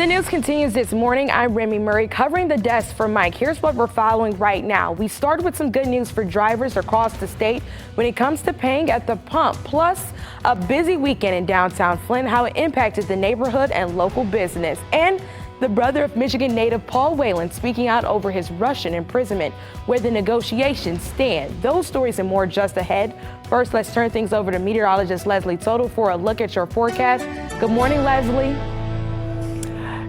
The news continues this morning. I'm Remi Murrey covering the desk for Mike. Here's what we're following right now. We start with some good news for drivers across the state when it comes to paying at the pump. Plus, a busy weekend in downtown Flint, how it impacted the neighborhood and local business. And the brother of Michigan native Paul Whelan speaking out over his Russian imprisonment, where the negotiations stand. Those stories and more just ahead. First, let's turn things over to meteorologist Leslie Toto for a look at your forecast. Good morning, Leslie.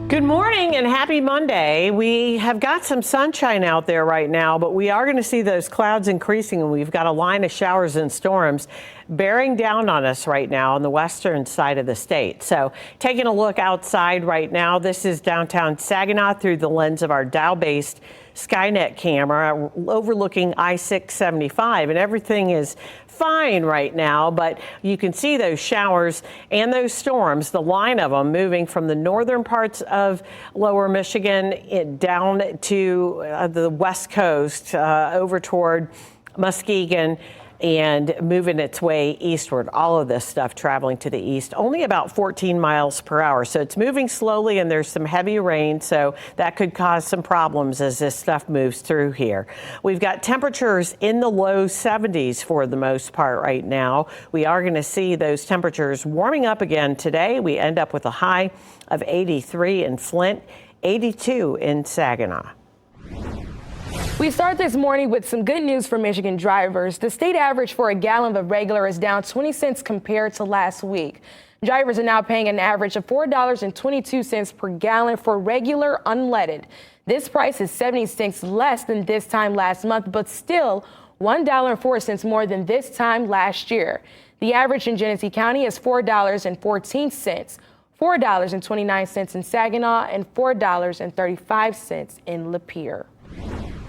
Good morning and happy Monday. We have got some sunshine out there right now, but we are going to see those clouds increasing, and we've got a line of showers and storms bearing down on us right now on the western side of the state. So taking a look outside right now, this is downtown Saginaw through the lens of our Dow-based Skynet camera overlooking I-675, and everything is fine right now, but you can see those showers and those storms, the line of them moving from the northern parts of lower Michigan down to the west coast over toward Muskegon and moving its way eastward. All of this stuff traveling to the east, only about 14 miles per hour. So it's moving slowly, and there's some heavy rain, so that could cause some problems as this stuff moves through here. We've got temperatures in the low 70s for the most part right now. We are going to see those temperatures warming up again today. We end up with a high of 83 in Flint, 82 in Saginaw. We start this morning with some good news for Michigan drivers. The state average for a gallon of regular is down 20 cents compared to last week. Drivers are now paying an average of $4.22 per gallon for regular unleaded. This price is 70 cents less than this time last month, but still $1.04 more than this time last year. The average in Genesee County is $4.14, $4.29 in Saginaw, and $4.35 in Lapeer.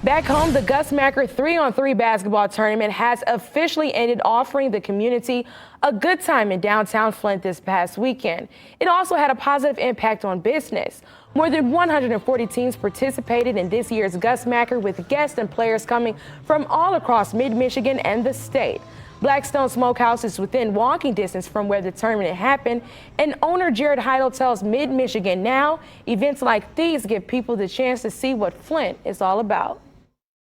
Back home, the Gus Macker 3-on-3 basketball tournament has officially ended, offering the community a good time in downtown Flint this past weekend. It also had a positive impact on business. More than 140 teams participated in this year's Gus Macker, with guests and players coming from all across mid-Michigan and the state. Blackstone Smokehouse is within walking distance from where the tournament happened, and owner Jared Heidel tells Mid-Michigan Now, events like these give people the chance to see what Flint is all about.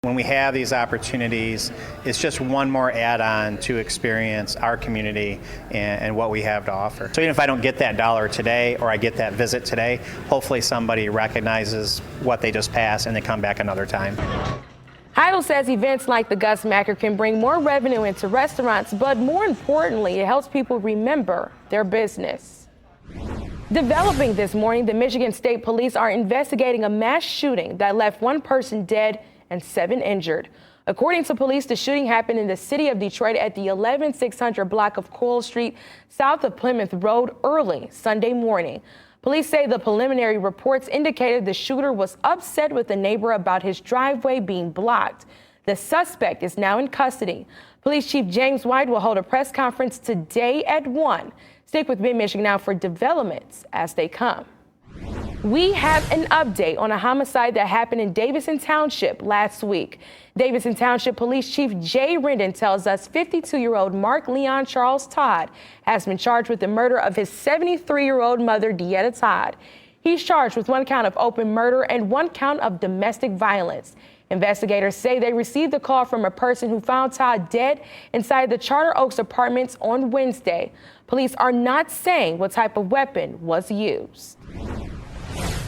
When we have these opportunities, it's just one more add-on to experience our community and what we have to offer. So even if I don't get that dollar today, or I get that visit today, hopefully somebody recognizes what they just passed and they come back another time. Heidel says events like the Gus Macker can bring more revenue into restaurants, but more importantly, it helps people remember their business. Developing this morning, the Michigan State Police are investigating a mass shooting that left one person dead and 7 injured. According to police, the shooting happened in the city of Detroit at the 11600 block of Coyle Street, south of Plymouth Road, early Sunday morning. Police say the preliminary reports indicated the shooter was upset with a neighbor about his driveway being blocked. The suspect is now in custody. Police Chief James White will hold a press conference today at 1. Stick with Mid-Michigan Now for developments as they come. We have an update on a homicide that happened in Davison Township last week. Davison Township Police Chief Jay Rendon tells us 52-year-old Mark Leon Charles Todd has been charged with the murder of his 73-year-old mother, Deetta Todd. He's charged with 1 count of open murder and 1 count of domestic violence. Investigators say they received a call from a person who found Todd dead inside the Charter Oaks apartments on Wednesday. Police are not saying what type of weapon was used.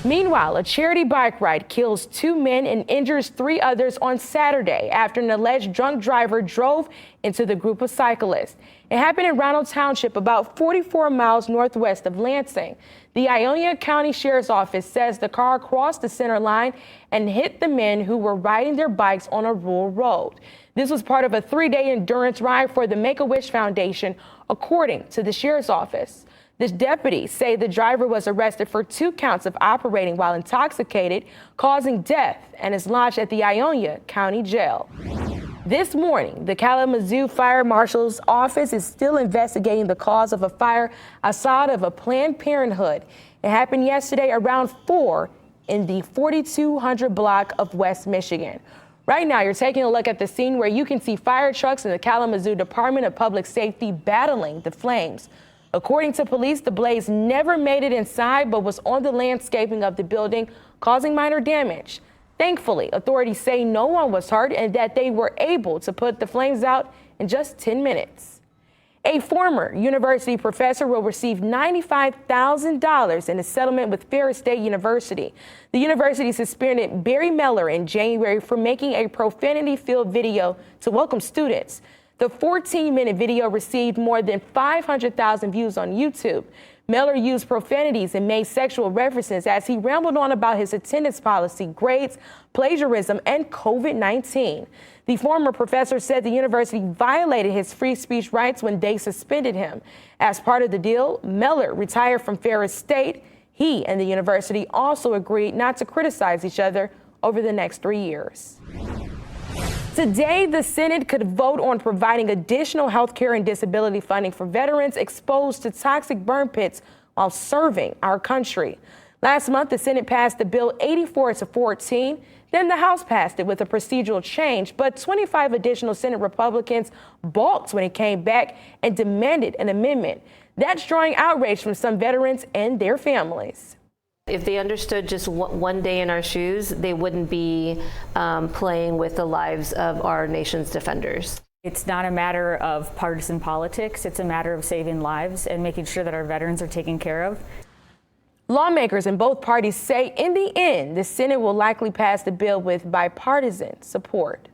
Meanwhile, a charity bike ride kills 2 men and injures 3 others on Saturday after an alleged drunk driver drove into the group of cyclists. It happened in Ronald Township, about 44 miles northwest of Lansing. The Ionia County Sheriff's Office says the car crossed the center line and hit the men who were riding their bikes on a rural road. This was part of a 3-day endurance ride for the Make-A-Wish Foundation, according to the Sheriff's Office. The deputies say the driver was arrested for 2 counts of operating while intoxicated, causing death, and is lodged at the Ionia County Jail. This morning, the Kalamazoo Fire Marshal's office is still investigating the cause of a fire outside of a Planned Parenthood. It happened yesterday around 4 in the 4200 block of West Michigan. Right now, you're taking a look at the scene where you can see fire trucks in the Kalamazoo Department of Public Safety battling the flames. According to police, the blaze never made it inside, but was on the landscaping of the building, causing minor damage. Thankfully, authorities say no one was hurt and that they were able to put the flames out in just 10 minutes. A former university professor will receive $95,000 in a settlement with Ferris State University. The university suspended Remi Murrey in January for making a profanity-filled video to welcome students. The 14-minute video received more than 500,000 views on YouTube. Miller used profanities and made sexual references as he rambled on about his attendance policy, grades, plagiarism, and COVID-19. The former professor said the university violated his free speech rights when they suspended him. As part of the deal, Miller retired from Ferris State. He and the university also agreed not to criticize each other over the next 3 years. Today, the Senate could vote on providing additional health care and disability funding for veterans exposed to toxic burn pits while serving our country. Last month, the Senate passed the bill 84-14. Then the House passed it with a procedural change, but 25 additional Senate Republicans balked when it came back and demanded an amendment. That's drawing outrage from some veterans and their families. If they understood just one day in our shoes, they wouldn't be playing with the lives of our nation's defenders. It's not a matter of partisan politics. It's a matter of saving lives and making sure that our veterans are taken care of. Lawmakers in both parties say in the end, the Senate will likely pass the bill with bipartisan support.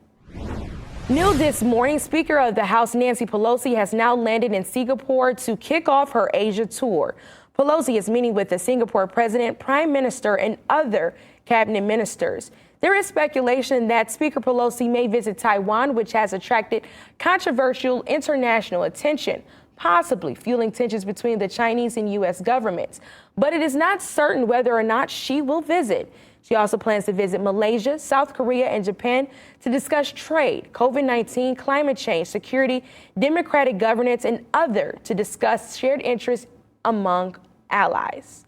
New this morning, Speaker of the House Nancy Pelosi has now landed in Singapore to kick off her Asia tour. Pelosi is meeting with the Singapore president, prime minister, and other cabinet ministers. There is speculation that Speaker Pelosi may visit Taiwan, which has attracted controversial international attention, possibly fueling tensions between the Chinese and U.S. governments. But it is not certain whether or not she will visit. She also plans to visit Malaysia, South Korea, and Japan to discuss trade, COVID-19, climate change, security, democratic governance, and to discuss shared interests among allies.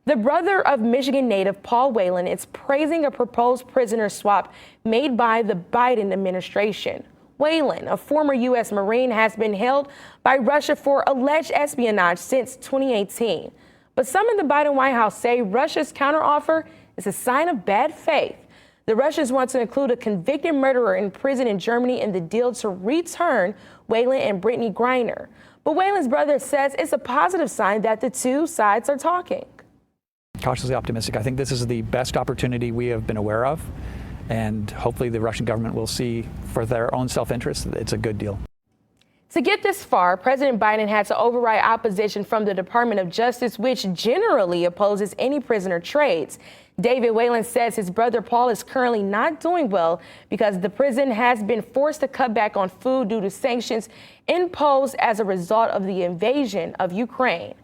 The brother of Michigan native Paul Whelan is praising a proposed prisoner swap made by the Biden administration. Whelan, a former U.S. Marine, has been held by Russia for alleged espionage since 2018. But some in the Biden White House say Russia's counteroffer is a sign of bad faith. The Russians want to include a convicted murderer in prison in Germany in the deal to return Whelan and Brittany Griner. But Whelan's brother says it's a positive sign that the two sides are talking. Cautiously optimistic. I think this is the best opportunity we have been aware of, and hopefully the Russian government will see for their own self-interest that it's a good deal. To get this far, President Biden had to override opposition from the Department of Justice, which generally opposes any prisoner trades. David Whelan says his brother Paul is currently not doing well because the prison has been forced to cut back on food due to sanctions imposed as a result of the invasion of Ukraine.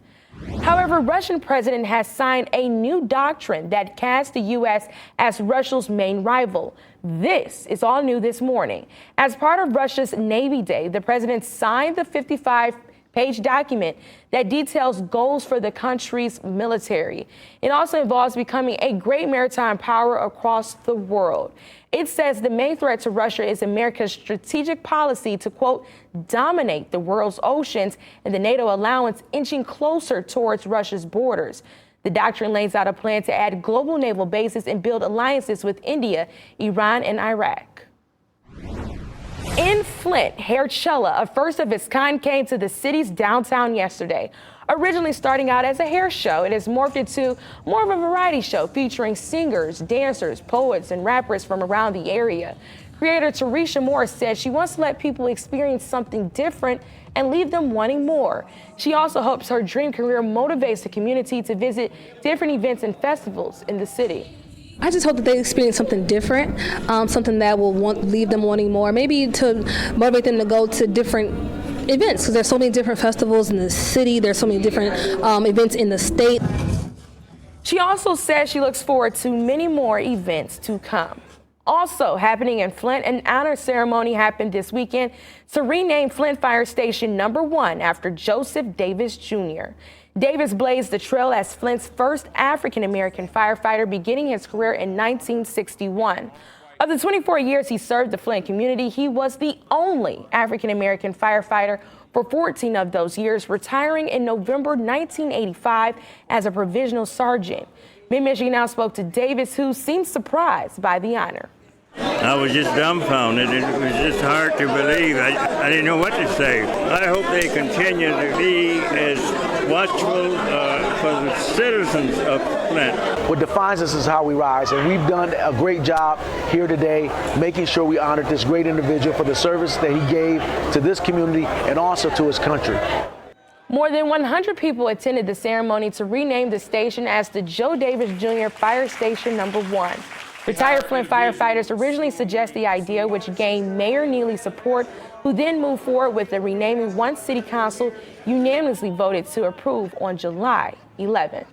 However, Russian president has signed a new doctrine that casts the U.S. as Russia's main rival. This is all new this morning. As part of Russia's Navy Day, the president signed the 55-page document that details goals for the country's military. It also involves becoming a great maritime power across the world. It says the main threat to Russia is America's strategic policy to, quote, dominate the world's oceans and the NATO allowance inching closer towards Russia's borders. The doctrine lays out a plan to add global naval bases and build alliances with India, Iran, and Iraq. In Flint, Hairchella, a first of its kind, came to the city's downtown yesterday. Originally starting out as a hair show, it has morphed into more of a variety show featuring singers, dancers, poets, and rappers from around the area. Creator Tarisha Moore said she wants to let people experience something different and leave them wanting more. She also hopes her dream career motivates the community to visit different events and festivals in the city. I just hope that they experience something different, something that will leave them wanting more, maybe to motivate them to go to different events, because there's so many different festivals in the city, there's so many different events in the state. She also says she looks forward to many more events to come. Also happening in Flint, an honor ceremony happened this weekend to rename Flint Fire Station #1 after Joseph Davis Jr. Davis blazed the trail as Flint's first African-American firefighter, beginning his career in 1961. Of the 24 years he served the Flint community, he was the only African-American firefighter for 14 of those years, retiring in November 1985 as a provisional sergeant. Mid-Michigan Now spoke to Davis, who seemed surprised by the honor. I was just dumbfounded. It was just hard to believe. I didn't know what to say. I hope they continue to be as watchful for the citizens of Flint. What defines us is how we rise, and we've done a great job here today making sure we honored this great individual for the service that he gave to this community and also to his country. More than 100 people attended the ceremony to rename the station as the Joe Davis Jr. Fire Station No. 1. Retired Flint firefighters originally suggested the idea, which gained Mayor Neely's support, who then moved forward with the renaming. One city council unanimously voted to approve on July 11th.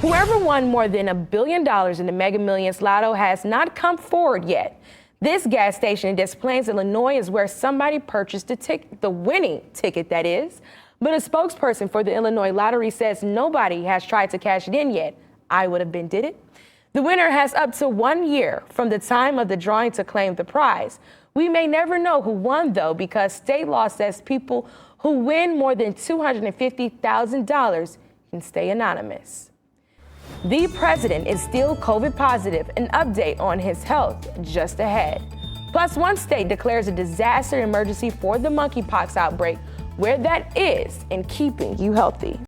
Whoever won more than $1 billion in the Mega Millions Lotto has not come forward yet. This gas station in Des Plaines, Illinois, is where somebody purchased the winning ticket, that is. But a spokesperson for the Illinois Lottery says nobody has tried to cash it in yet. I would have been did it. The winner has up to 1 year from the time of the drawing to claim the prize. We may never know who won, though, because state law says people who win more than $250,000 can stay anonymous. The president is still COVID positive. An update on his health just ahead. Plus, one state declares a disaster emergency for the monkeypox outbreak, where that is in keeping you healthy.